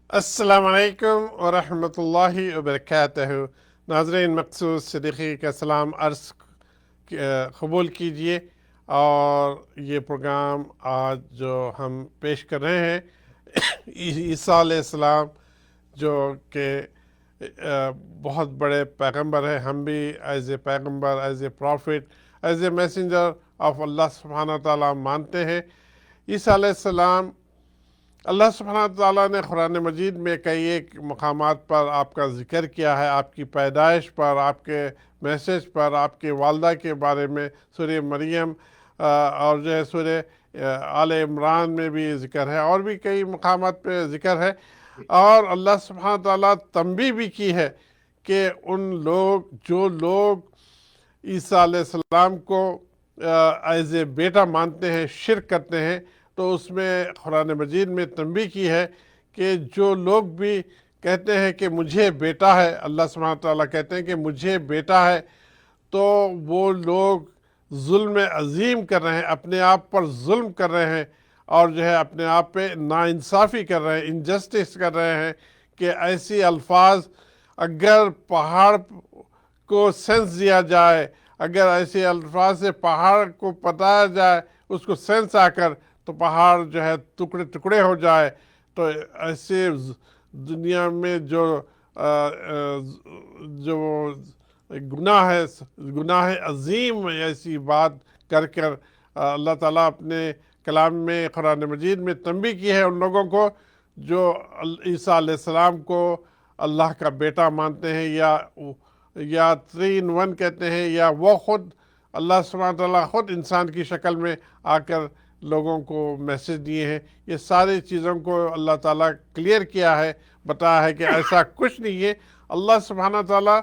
السلام علیکم ورحمۃ اللہ وبرکاتہ۔ ناظرین، مخصوص صدیقی کا سلام عرض قبول کیجیے، اور یہ پروگرام آج جو ہم پیش کر رہے ہیں عیسیٰ علیہ السلام، جو کہ بہت بڑے پیغمبر ہیں۔ ہم بھی ایز اے پیغمبر، is a prophet, is a messenger of Allah سبحانہ تعالیٰ مانتے ہیں۔ عیسیٰ علیہ السلام، اللہ سبحانہ تعالیٰ نے قرآن مجید میں کئی ایک مقامات پر آپ کا ذکر کیا ہے، آپ کی پیدائش پر، آپ کے میسج پر، آپ کے والدہ کے بارے میں سورہ مریم اور جو ہے سورہ آل عمران میں بھی ذکر ہے، اور بھی کئی مقامات پہ ذکر ہے۔ اور اللہ سبحانہ تعالیٰ تنبیہ بھی کی ہے کہ جو لوگ عیسیٰ علیہ السلام کو ایز اے بیٹا مانتے ہیں، شرک کرتے ہیں، تو اس میں قرآن مجید میں تنبیہ کی ہے کہ جو لوگ بھی کہتے ہیں کہ مجھے بیٹا ہے، اللہ سبحانہ تعالیٰ کہتے ہیں کہ مجھے بیٹا ہے، تو وہ لوگ ظلم عظیم کر رہے ہیں، اپنے آپ پر ظلم کر رہے ہیں، اور جو ہے اپنے آپ پہ ناانصافی کر رہے ہیں، انجسٹس کر رہے ہیں کہ ایسی الفاظ اگر پہاڑ کو سینس دیا جائے، اگر ایسے الفاظ سے پہاڑ کو بتایا جائے، اس کو سینس آ کر، تو پہاڑ جو ہے ٹکڑے ٹکڑے ہو جائے، تو ایسے دنیا میں جو گناہ عظیم ایسی بات کر کر اللہ تعالیٰ اپنے کلام میں، قرآن مجید میں تنبیہ کی ہے ان لوگوں کو جو عیسیٰ علیہ السلام کو اللہ کا بیٹا مانتے ہیں، یا 3 in 1 کہتے ہیں، یا وہ خود اللہ سبحانہ تعالیٰ خود انسان کی شکل میں آ کر لوگوں کو میسج دیے ہیں۔ یہ ساری چیزوں کو اللہ تعالیٰ کلیئر کیا ہے، بتایا ہے کہ ایسا کچھ نہیں ہے۔ اللہ سبحانہ تعالیٰ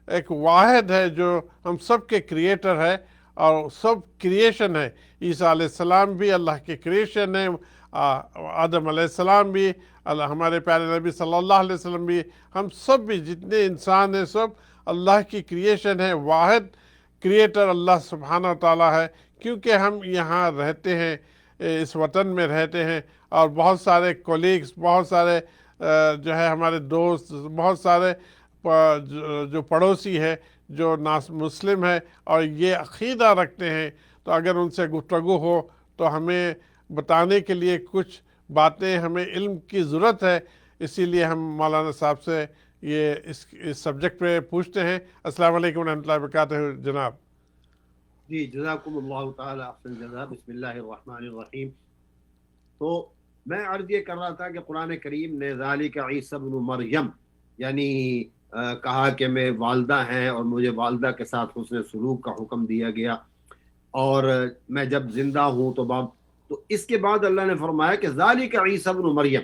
ایک واحد ہے جو ہم سب کے کریٹر ہے، اور سب کریشن ہے۔ عیسیٰ علیہ السلام بھی اللہ کے کریشن ہیں، آدم علیہ السلام بھی، ہمارے پیارے نبی صلی اللہ علیہ وسلم بھی، ہم سب بھی جتنے انسان ہیں سب اللہ کی کریشن ہے۔ واحد کریٹر اللہ سبحانہ تعالیٰ ہے، کیونکہ ہم یہاں رہتے ہیں، اس وطن میں رہتے ہیں، اور بہت سارے کولیگز، بہت سارے جو ہے ہمارے دوست، بہت سارے جو پڑوسی ہے جو مسلم ہے اور یہ عقیدہ رکھتے ہیں، تو اگر ان سے گفتگو ہو تو ہمیں بتانے کے لیے کچھ باتیں، ہمیں علم کی ضرورت ہے۔ اسی لیے ہم مولانا صاحب سے یہ اس سبجیکٹ پہ پوچھتے ہیں۔ السلام علیکم ورحمۃ اللہ وبرکاتہ جناب۔ جی، جزاکم اللہ تعالی احسن جزا۔ بسم اللہ الرحمن الرحیم۔ تو میں عرض یہ کر رہا تھا کہ قرآن کریم نے ذالک عیسی ابن مریم، یعنی کہا کہ میں والدہ ہیں اور مجھے والدہ کے ساتھ حسن سلوک کا حکم دیا گیا، اور میں جب زندہ ہوں تو اس کے بعد اللہ نے فرمایا کہ ذالک عیسی ابن مریم،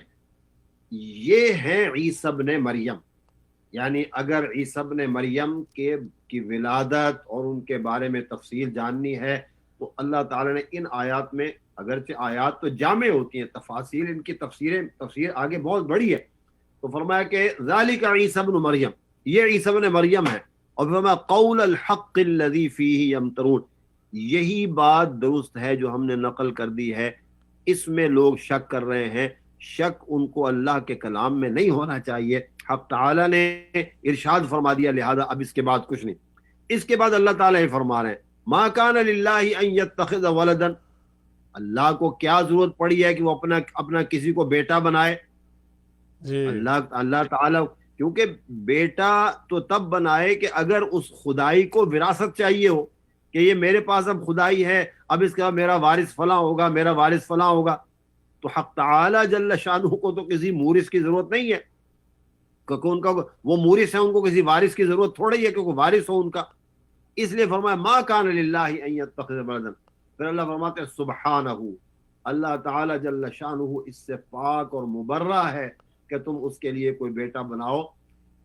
یہ ہیں عیسی ابن مریم۔ یعنی اگر عیسی ابن مریم کی ولادت اور ان کے بارے میں تفصیل جاننی ہے تو اللہ تعالیٰ نے ان آیات میں، اگرچہ آیات تو جامع ہوتی ہیں، تفاصیل ان کی تفسیر آگے بہت بڑی ہے، تو فرمایا کہ ذالک عیسی ابن مریم، یہ عیسی ابن مریم ہے، اور فرمایا قول الحق الذی فیہ یمترون، یہی بات درست ہے جو ہم نے نقل کر دی ہے، اس میں لوگ شک کر رہے ہیں، شک ان کو اللہ کے کلام میں نہیں ہونا چاہیے۔ حق تعالیٰ نے ارشاد فرما دیا، لہذا اب اس کے بعد کچھ نہیں۔ اس کے بعد اللہ تعالیٰ یہ فرما رہے ہیں ما کان للہ ان یتخذ ولدا، اللہ کو کیا ضرورت پڑی ہے کہ وہ اپنا کسی کو بیٹا بنائے؟ جی، اللہ تعالیٰ کیونکہ بیٹا تو تب بنائے کہ اگر اس خدائی کو وراثت چاہیے ہو کہ یہ میرے پاس اب خدائی ہے، اب اس کا میرا وارث فلاں ہوگا، میرا وارث فلاں ہوگا، تو حق تعالیٰ جل شانہ کو تو کسی مورث کی ضرورت نہیں ہے، کیونکہ ان کا وہ مورث ہے، ان کو کسی وارث کی ضرورت تھوڑی ہے کہ وارث ہو ان کا۔ اس لیے فرمایا ما کان للہ ان یتخذ ولدا، پھر اللہ فرماتے ہیں سبحانہ، اللہ تعالی جل شانہ اس سے پاک اور مبرہ ہے کہ تم اس کے لیے کوئی بیٹا بناؤ۔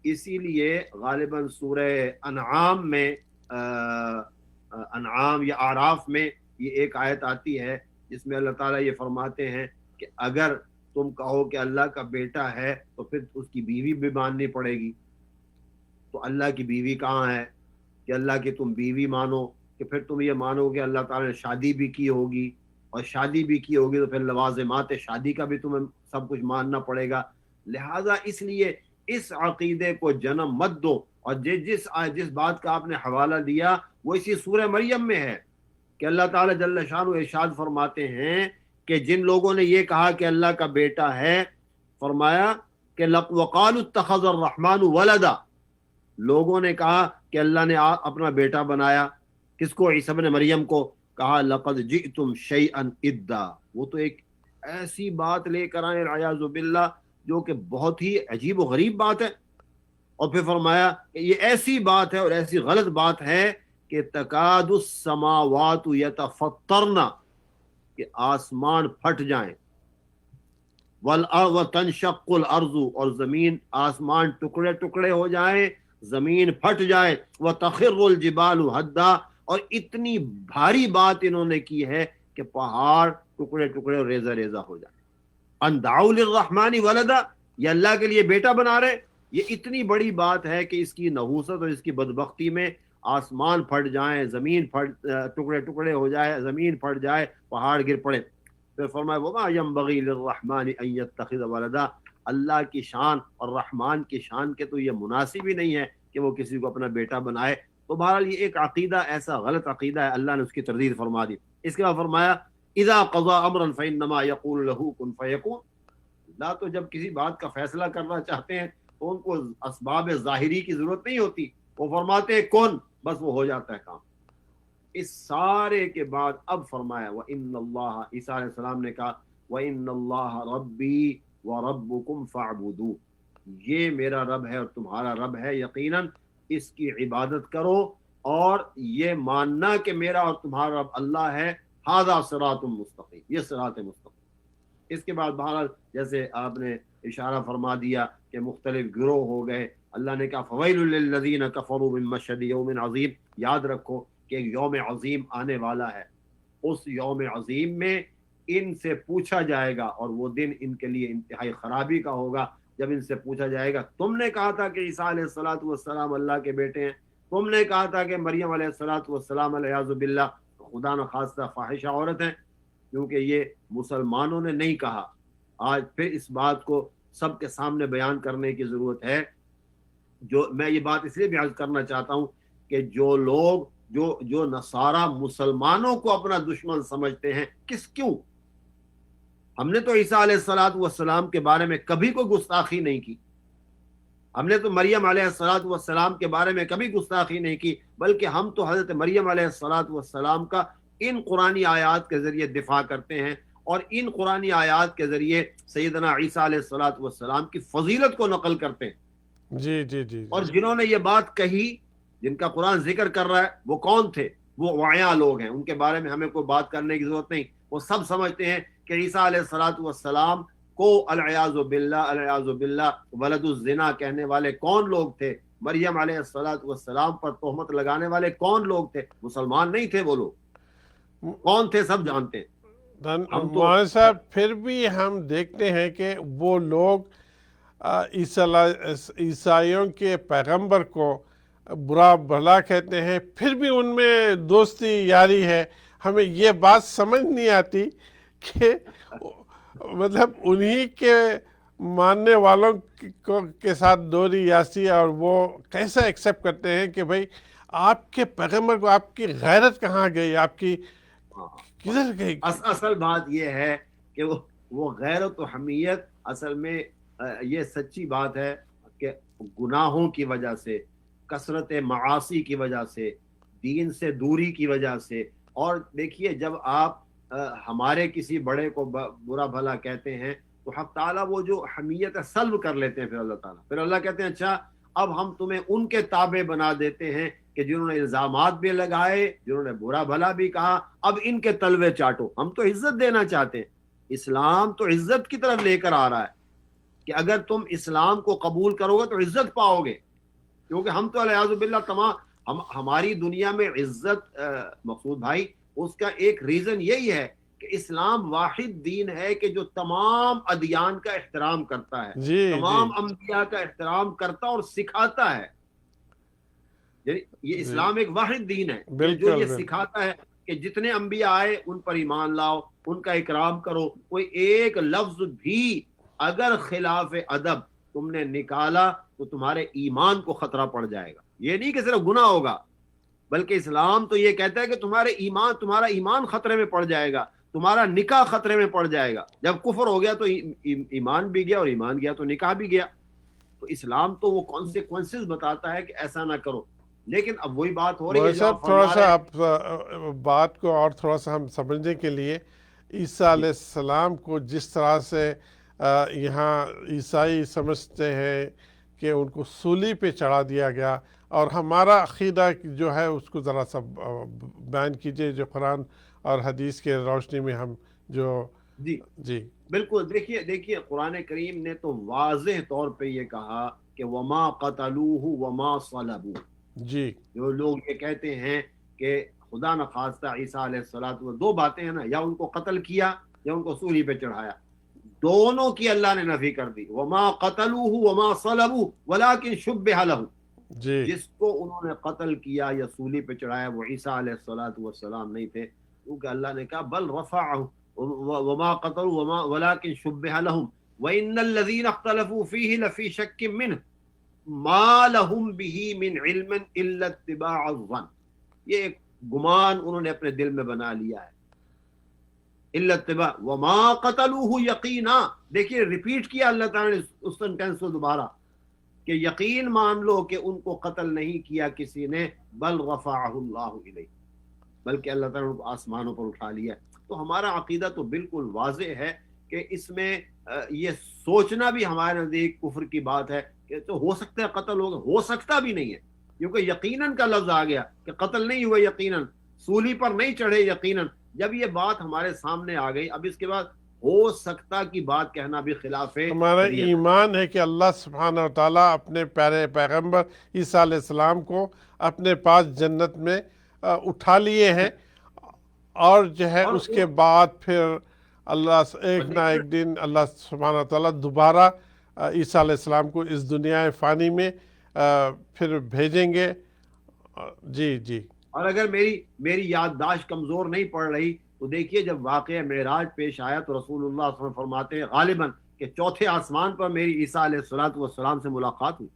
اسی لیے غالباً سورہ انعام میں انعام یا اعراف میں یہ ایک آیت آتی ہے جس میں اللہ تعالیٰ یہ فرماتے ہیں کہ اگر تم کہو کہ اللہ کا بیٹا ہے تو پھر اس کی بیوی بھی ماننی پڑے گی، تو اللہ کی بیوی کہاں ہے کہ اللہ کی تم بیوی مانو، کہ پھر تم یہ مانو کہ اللہ تعالیٰ نے شادی بھی کی ہوگی، اور شادی بھی کی ہوگی تو پھر لوازمات شادی کا بھی تمہیں سب کچھ ماننا پڑے گا۔ لہذا اس لیے اس عقیدے کو جنم مت دو. اور جس بات کا آپ نے حوالہ دیا وہ اسی سورہ مریم میں ہے کہ اللہ تعالیٰ جل شانہ ارشاد فرماتے ہیں کہ جن لوگوں نے یہ کہا کہ اللہ کا بیٹا ہے، فرمایا کہ وقالوا اتخذ الرحمن ولدا، لوگوں نے کہا کہ اللہ نے اپنا بیٹا بنایا. کس کو؟ عیسی ابن مریم کو. کہا لقد جئتم شیئا ادا، وہ تو ایک ایسی بات لے کر آئے العیاذ باللہ جو کہ بہت ہی عجیب و غریب بات ہے. اور پھر فرمایا کہ یہ ایسی بات ہے اور ایسی غلط بات ہے کہ تکاد السماوات یتفطرن، کہ آسمان پھٹ جائیں، وتنشق الارض، اور زمین آسمان ٹکڑے ٹکڑے ہو جائیں، زمین پھٹ جائے، وتخر الجبال ہدا، اور اتنی بھاری بات انہوں نے کی ہے کہ پہاڑ ٹکڑے ٹکڑے اور ریزہ ریزہ ہو جائے. ان دعوا للرحمن ولدا، یہ اللہ کے لیے بیٹا بنا رہے. یہ اتنی بڑی بات ہے کہ اس کی نحوست اور اس کی بدبختی میں آسمان پھٹ جائیں، زمین ٹکڑے ٹکڑے ہو جائے، زمین پھٹ جائے، پہاڑ گر پڑے. پھر فرمایا وما ينبغي للرحمن ان يتخذ ولدا، اللہ کی شان اور رحمان کی شان کے تو یہ مناسب ہی نہیں ہے کہ وہ کسی کو اپنا بیٹا بنائے. تو بہرحال یہ ایک عقیدہ ایسا غلط عقیدہ ہے، اللہ نے اس کی تردید فرما دی. اس کے بعد فرمایا اذا قضى امرا فانما يقول له كن فيكون، اللہ تو جب کسی بات کا فیصلہ کرنا چاہتے ہیں تو ان کو اسباب ظاہری کی ضرورت نہیں ہوتی، وہ فرماتے ہیں کون، بس وہ ہو جاتا ہے کام. اس سارے کے بعد اب فرمایا وَإِنَّ اللَّهَ، عیسیٰ علیہ السلام نے کہا وَإِنَّ اللَّهَ رَبِّي وَرَبُّكُمْ فَاعْبُدُوهُ، یہ میرا رب ہے اور تمہارا رب ہے، یقیناً اس کی عبادت کرو اور یہ ماننا کہ میرا اور تمہارا رب اللہ ہے. ھذا صراط مستقیم، یہ صراط مستقیم. اس کے بعد بہرحال جیسے آپ نے اشارہ فرما دیا کہ مختلف گروہ ہو گئے. اللہ نے کہا فویل للذین کفروا من مشہد یوم عظیم، یاد رکھو کہ ایک یوم عظیم آنے والا ہے. اس یوم عظیم میں ان سے پوچھا جائے گا، اور وہ دن ان کے لیے انتہائی خرابی کا ہوگا جب ان سے پوچھا جائے گا تم نے کہا تھا کہ عیسیٰ علیہ الصلوۃ والسلام اللہ کے بیٹے ہیں، تم نے کہا تھا کہ مریم علیہ الصلوۃ والسلام والعیاذ باللہ خدا نخواستہ فاحشہ عورت ہیں، کیونکہ یہ مسلمانوں نے نہیں کہا. آج پھر اس بات کو سب کے سامنے بیان کرنے کی ضرورت ہے. جو میں یہ بات اس لیے بھی عرض کرنا چاہتا ہوں کہ جو لوگ جو نصارہ مسلمانوں کو اپنا دشمن سمجھتے ہیں، کیوں؟ ہم نے تو عیسیٰ علیہ الصلوۃ والسلام کے بارے میں کبھی کوئی گستاخی نہیں کی، ہم نے تو مریم علیہ الصلوۃ والسلام کے بارے میں کبھی گستاخی نہیں کی، بلکہ ہم تو حضرت مریم علیہ الصلوۃ والسلام کا ان قرآنی آیات کے ذریعے دفاع کرتے ہیں، اور ان قرآنی آیات کے ذریعے سیدنا عیسیٰ علیہ الصلوۃ والسلام کی فضیلت کو نقل کرتے ہیں. جی جی جی. اور جنہوں نے یہ بات کہی، جن کا قرآن ذکر کر رہا ہے، وہ کون تھے؟ وہ وعیاں لوگ ہیں، ان کے بارے میں ہمیں کوئی بات کرنے کی ضرورت نہیں. وہ سب سمجھتے ہیں کہ عیسیٰ علیہ الصلوۃ والسلام کو العیاذ باللہ ولد الزنا کہنے والے کون لوگ تھے، مریم علیہ الصلوۃ والسلام پر تہمت لگانے والے کون لوگ تھے؟ مسلمان نہیں تھے. وہ لوگ کون تھے سب جانتے ہیں. مولانا صاحب پھر بھی ہم دیکھتے ہیں کہ وہ لوگ عیسائیوں کے پیغمبر کو برا بھلا کہتے ہیں، پھر بھی ان میں دوستی یاری ہے. ہمیں یہ بات سمجھ نہیں آتی کہ مطلب انہی کے ماننے والوں کے ساتھ دوری یاسی، اور وہ کیسا ایکسیپٹ کرتے ہیں کہ بھائی آپ کے پیغمبر کو، آپ کی غیرت کہاں گئی، آپ کی کدھر گئی؟ اصل بات یہ ہے کہ وہ غیرت و حمیت اصل میں یہ سچی بات ہے کہ گناہوں کی وجہ سے، کثرت معاصی کی وجہ سے، دین سے دوری کی وجہ سے. اور دیکھیے جب آپ ہمارے کسی بڑے کو برا بھلا کہتے ہیں تو حق تعالیٰ وہ جو حمیت سلب کر لیتے ہیں. پھر اللہ کہتے ہیں اچھا اب ہم تمہیں ان کے تابع بنا دیتے ہیں کہ جنہوں نے الزامات بھی لگائے، جنہوں نے برا بھلا بھی کہا، اب ان کے تلوے چاٹو. ہم تو عزت دینا چاہتے ہیں، اسلام تو عزت کی طرف لے کر آ رہا ہے کہ اگر تم اسلام کو قبول کرو گے تو عزت پاؤ گے. کیونکہ ہم تو العیاذ باللہ تمام ہماری دنیا میں عزت، مقصود بھائی، اس کا ایک ریزن یہی ہے کہ اسلام واحد دین ہے کہ جو تمام ادیان کا احترام کرتا ہے، تمام انبیاء کا احترام کرتا اور سکھاتا ہے. یہ اسلام ایک واحد دین ہے جو یہ سکھاتا ہے کہ جتنے انبیاء آئے ان پر ایمان لاؤ، ان کا اکرام کرو، کوئی ایک لفظ بھی اگر خلاف ادب تم نے نکالا تو تمہارے ایمان کو خطرہ پڑ جائے گا. یہ نہیں کہ صرف گناہ ہوگا، بلکہ اسلام تو یہ کہتا ہے کہ تمہارا ایمان خطرے میں پڑ جائے گا، تمہارا نکاح خطرے میں پڑ جائے گا. جب کفر ہو گیا تو ایمان بھی گیا، اور ایمان گیا تو نکاح بھی گیا. تو اسلام تو وہ کانسیکوینسز بتاتا ہے کہ ایسا نہ کرو. لیکن اب وہی بات ہو رہی ہے جو آپ تھوڑا فرما سا رہے ہیں. آپ بات کو اور تھوڑا سا ہم سمجھنے کے لیے عیسیٰ علیہ السلام کو جس طرح سے یہاں عیسائی سمجھتے ہیں کہ ان کو سولی پہ چڑھا دیا گیا، اور ہمارا عقیدہ جو ہے اس کو ذرا سا بیان کیجئے، جو قرآن اور حدیث کے روشنی میں ہم جو جی بالکل. دیکھیے قرآن کریم نے تو واضح طور پہ یہ کہا کہ وما قتلوہ وما صلبوہ. جی جو لوگ یہ کہتے ہیں کہ خدا نخواستہ عیسیٰ علیہ الصلوۃ، دو باتیں ہیں نا، یا ان کو قتل کیا یا ان کو سولی پہ چڑھایا، دونوں کی اللہ نے نفی کر دی. وما قتلوہ وما صلبوہ ولکن شبہ لہم. جی جس کو انہوں نے قتل کیا یا سولی پہ چڑھایا وہ عیسیٰ علیہ السلام نہیں تھے، کیونکہ اللہ نے کہا بل رفعہ وما قتلوا وما ولكن شبه لهم وان الذين اختلفوا فيه لفي شك منه ما لهم به من علم الا اتباع الظن. یہ ایک گمان انہوں نے اپنے دل میں بنا لیا ہے. الا اتباع وما قتلوه یقینا. دیکھیے ریپیٹ کیا اللہ تعالی نے اس سینٹینس کو دوبارہ کہ یقین مان لو کہ ان کو قتل نہیں کیا کسی نے، بل رفعہ اللہ الیہ، بلکہ اللہ تعالی نے ان کو آسمانوں پر اٹھا لیا. تو ہمارا عقیدہ تو بالکل واضح ہے کہ اس میں یہ سوچنا بھی ہمارے نزدیک کفر کی بات ہے کہ تو ہو سکتا ہے قتل ہوگا، ہو سکتا بھی نہیں ہے، کیونکہ یقیناً کا لفظ آ گیا کہ قتل نہیں ہوا یقیناً، سولی پر نہیں چڑھے یقیناً. جب یہ بات ہمارے سامنے آ گئی، اب اس کے بعد ہو سکتا کی بات کہنا بھی خلاف ہے. ہمارا ایمان ہے کہ اللہ سبحانہ و تعالیٰ اپنے پیارے پیغمبر عیسیٰ علیہ السلام کو اپنے پاس جنت میں اٹھا لیے ہیں، اور جو ہے اس کے بعد پھر اللہ ایک نہ ایک دن اللہ سبحانہ تعالیٰ دوبارہ عیسیٰ علیہ السلام کو اس دنیا فانی میں پھر بھیجیں گے. جی اور اگر میری یادداشت کمزور نہیں پڑ رہی تو دیکھیے جب واقعہ معراج پیش آیا تو رسول اللہ صلی اللہ علیہ وسلم فرماتے ہیں غالباً کہ چوتھے آسمان پر میری عیسیٰ علیہ السلام سے ملاقات ہوئی.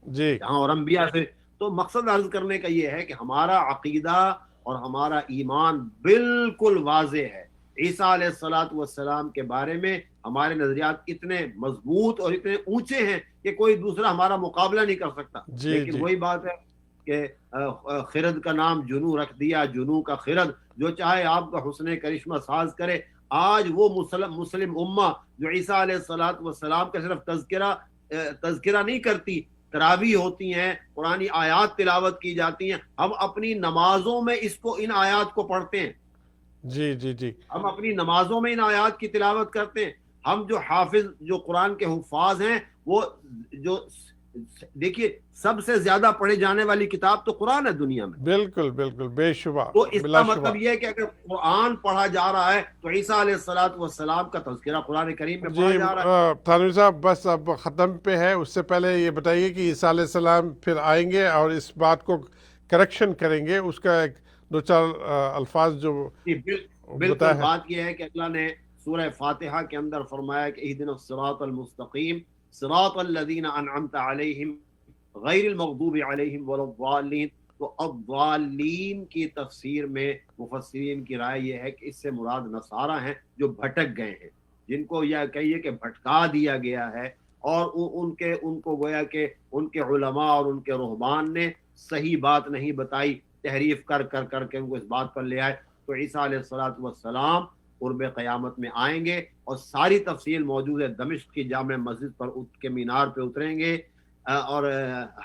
جی جہاں اور انبیاء سے. تو مقصد عرض کرنے کا یہ ہے کہ ہمارا عقیدہ اور ہمارا ایمان بالکل واضح ہے. عیسیٰ علیہ السلام کے بارے میں ہمارے نظریات اتنے مضبوط اور اتنے اونچے ہیں کہ کوئی دوسرا ہمارا مقابلہ نہیں کر سکتا. لیکن وہی بات ہے کہ خرد کا نام جنو رکھ دیا، جنو کا خرد، جو چاہے آپ کا حسن کرشمہ ساز کرے. آج وہ مسلم امہ جو عیسیٰ علیہ السلام کا صرف تذکرہ نہیں کرتی، تراویح ہوتی ہیں، قرآنی آیات تلاوت کی جاتی ہیں، ہم اپنی نمازوں میں ان آیات کو پڑھتے ہیں. جی ہم اپنی نمازوں میں ان آیات کی تلاوت کرتے ہیں. ہم جو حافظ، جو قرآن کے حفاظ ہیں، وہ جو دیکھیے سب سے زیادہ پڑھے جانے والی کتاب تو قرآن ہے دنیا میں. بالکل بے شبہ. تو اس کا مطلب یہ ہے کہ اگر قرآن پڑھا جا رہا ہے تو عیسیٰ علیہ السلام کا تذکرہ قرآن کریم میں پڑھا جا رہا ہے. تھانوی صاحب بس اب ختم پہ ہے، اس سے پہلے یہ بتائیے کہ عیسیٰ علیہ السلام پھر آئیں گے اور اس بات کو کریکشن کریں گے، اس کا ایک دو چار الفاظ جو بالکل. بات یہ ہے کہ اللہ نے سورہ فاتحہ کے اندر فرمایا کہ اہدنا الصراط المستقیم صراط الذین انعمت علیہم غیر المغضوب علیہم ولا الضالین. تو الضالین کی تفسیر میں مفسرین کی رائے یہ ہے کہ اس سے مراد نصارہ ہیں جو بھٹک گئے ہیں، جن کو یہ کہیے کہ بھٹکا دیا گیا ہے، اور ان کو گویا کہ ان کے علماء اور ان کے رہبان نے صحیح بات نہیں بتائی، تحریف کر کے ان کو اس بات پر لے آئے. تو عیسیٰ علیہ السلام قرب قیامت میں آئیں گے، اور ساری تفصیل موجود ہے. دمشق کی جامع مسجد پر کے مینار پہ اتریں گے، اور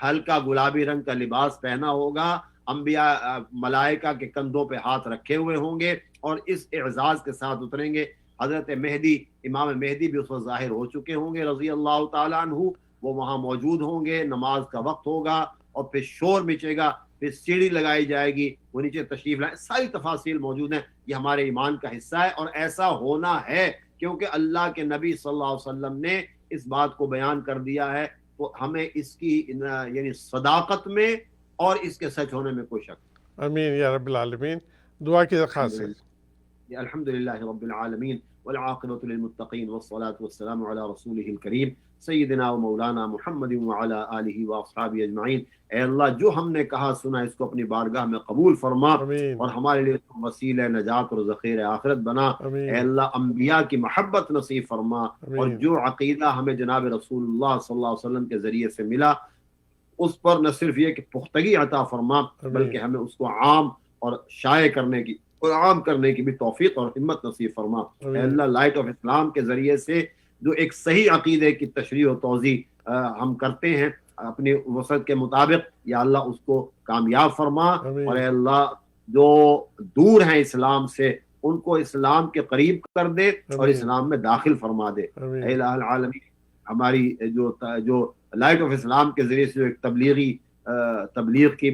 ہلکا گلابی رنگ کا لباس پہنا ہوگا، انبیاء ملائکہ کے کندھوں پہ ہاتھ رکھے ہوئے ہوں گے، اور اس اعزاز کے ساتھ اتریں گے. حضرت مہدی، امام مہدی بھی اس وقت ظاہر ہو چکے ہوں گے رضی اللہ تعالیٰ عنہ، وہ وہاں موجود ہوں گے. نماز کا وقت ہوگا اور پھر شور مچے گا، پھر سیڑھی لگائی جائے گی، وہ نیچے تشریف لائیں. ساری تفاصیل موجود ہیں. یہ ہمارے ایمان کا حصہ ہے، اور ایسا ہونا ہے کیونکہ اللہ کے نبی صلی اللہ علیہ وسلم نے اس بات کو بیان کر دیا ہے. تو ہمیں اس کی یعنی صداقت میں اور اس کے سچ ہونے میں کوئی شک نہیں. امین یا رب العالمین. دعا کی درخواست ہے. الحمد لله رب العالمين والعاقبة للمتقين والصلاة والسلام على رسوله الكريم سیدنا و مولانا محمد وعلى آلہ واصحابہ اجمعین۔ اے اللہ جو ہم نے کہا سنا اس کو اپنی بارگاہ میں قبول فرما آمین اور ہمارے لیے وسیلہ نجات اور ذخیر آخرت بنا۔ آمین اے اللہ انبیاء کی محبت نصیب فرما، اور آمین جو عقیدہ ہمیں جناب رسول اللہ صلی اللہ علیہ وسلم کے ذریعے سے ملا اس پر نہ صرف یہ کہ پختگی عطا فرما بلکہ ہمیں اس کو عام اور شائع کرنے کی اور عام کرنے کی بھی توفیق اور ہمت نصیب فرما۔ اے اللہ لائٹ آف اسلام کے ذریعے سے جو ایک صحیح عقیدے کی تشریح و توضیح ہم کرتے ہیں اپنی وسعت کے مطابق، یا اللہ اس کو کامیاب فرما، اور اے اللہ جو دور ہیں اسلام سے ان کو اسلام کے قریب کر دے اور اسلام میں داخل فرما دے۔ اے الہ العالمین ہماری جو لائٹ آف اسلام کے ذریعے سے جو ایک تبلیغ کی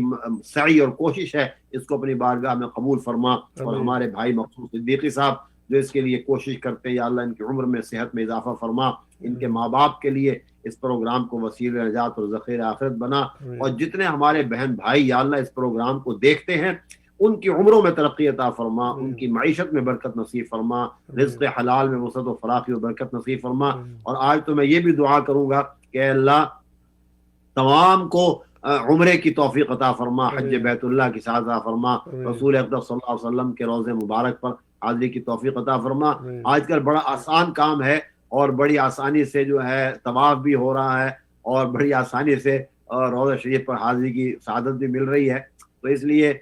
سعی اور کوشش ہے اس کو اپنی بارگاہ میں قبول فرما، اور ہمارے بھائی مقصود صدیقی صاحب جو اس کے لیے کوشش کرتے ہیں یا اللہ ان کی عمر میں صحت میں اضافہ فرما، ان کے ماں باپ کے لیے اس پروگرام کو وسیلہ نجات اور ذخیر آخرت بنا، اور جتنے ہمارے بہن بھائی یا اللہ اس پروگرام کو دیکھتے ہیں ان کی عمروں میں ترقی عطا فرما، ان کی معیشت میں برکت نصیب فرما، رزق حلال میں وسعت و فراخی و برکت نصیب فرما۔ اور آج تو میں یہ بھی دعا کروں گا کہ اللہ تمام کو عمرے کی توفیق عطا فرما، حج بیت اللہ کی سعادت عطا فرما، رسول اقدس صلی اللہ علیہ وسلم کے روضے مبارک پر حاضری کی توفیق عطا فرما۔ آج کل بڑا آسان کام ہے اور بڑی آسانی سے جو ہے طواف بھی ہو رہا ہے اور بڑی آسانی سے روضہ شریف پر حاضری کی سعادت بھی مل رہی ہے، تو اس لیے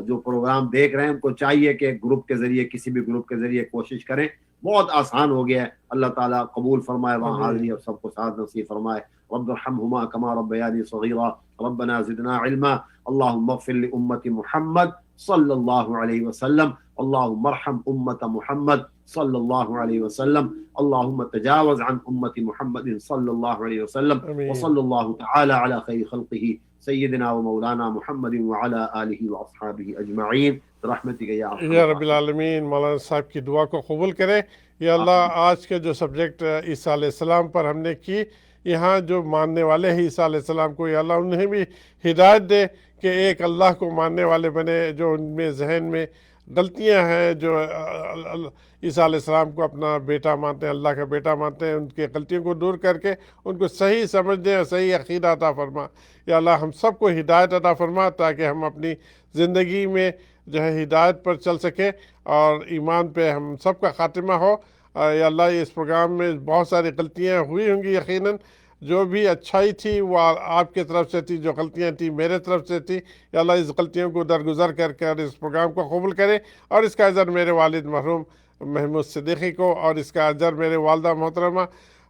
جو پروگرام دیکھ رہے ہیں ان کو چاہیے کہ گروپ کے ذریعے کسی بھی گروپ کے ذریعے کوشش کریں، بہت آسان ہو گیا ہے۔ اللہ تعالیٰ قبول فرمائے وہاں حاضری اور سب کو سعادت نصیب فرمائے۔ رب ارحمهما كما ربياني صغيرا ربنا زدنا علما اللهم اغفر لأمة محمد صلى الله عليه وسلم اللهم ارحم أمة محمد صلى الله عليه وسلم اللهم تجاوز عن أمة محمد صلى الله عليه وسلم وصلى الله تعالى على خير خلقه سيدنا ومولانا محمد وعلى آله وأصحابه أجمعين برحمتك يا أرحم یا رب العالمین مولانا صاحب کی دعا کو قبول کرے۔ یا اللہ آج کے جو سبجیکٹ عیسیٰ علیہ السلام پر ہم نے کی، یہاں جو ماننے والے ہیں عیسیٰ علیہ السلام کو، یا اللہ انہیں بھی ہدایت دے کہ ایک اللہ کو ماننے والے بنے، جو ان میں ذہن میں غلطیاں ہیں، جو عیسیٰ علیہ السلام کو اپنا بیٹا مانتے ہیں، اللہ کا بیٹا مانتے ہیں، ان کی غلطیوں کو دور کر کے ان کو صحیح سمجھ دیں اور صحیح عقیدہ عطا فرما۔ یا اللہ ہم سب کو ہدایت عطا فرما تاکہ ہم اپنی زندگی میں جو ہے ہدایت پر چل سکے اور ایمان پہ ہم سب کا خاتمہ ہو۔ یا اللہ اس پروگرام میں بہت ساری غلطیاں ہوئی ہوں گی یقیناً، جو بھی اچھائی تھی وہ آپ کی طرف سے تھی، جو غلطیاں تھیں میرے طرف سے تھی، یا اللہ اس غلطیوں کو درگزر کر کر اس پروگرام کو قبول کرے، اور اس کا اجر میرے والد مرحوم محمود صدیقی کو اور اس کا اجر میرے والدہ محترمہ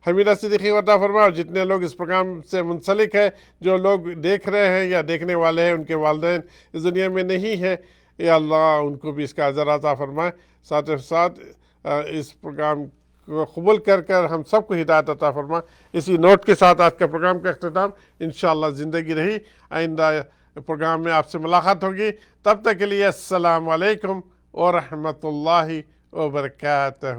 حمیدہ صدیقی کو عطا فرما، اور جتنے لوگ اس پروگرام سے منسلک ہیں، جو لوگ دیکھ رہے ہیں یا دیکھنے والے ہیں، ان کے والدین اس دنیا میں نہیں ہیں، یا اللہ ان کو بھی اس کا اجر عطا فرمائے۔ ساتھ ساتھ اس پروگرام کو قبول کر کر ہم سب کو ہدایت عطا فرما۔ اسی نوٹ کے ساتھ آج کا پروگرام کا اختتام، انشاءاللہ زندگی رہی آئندہ پروگرام میں آپ سے ملاقات ہوگی، تب تک کے لیے السلام علیکم ورحمۃ اللہ وبرکاتہ۔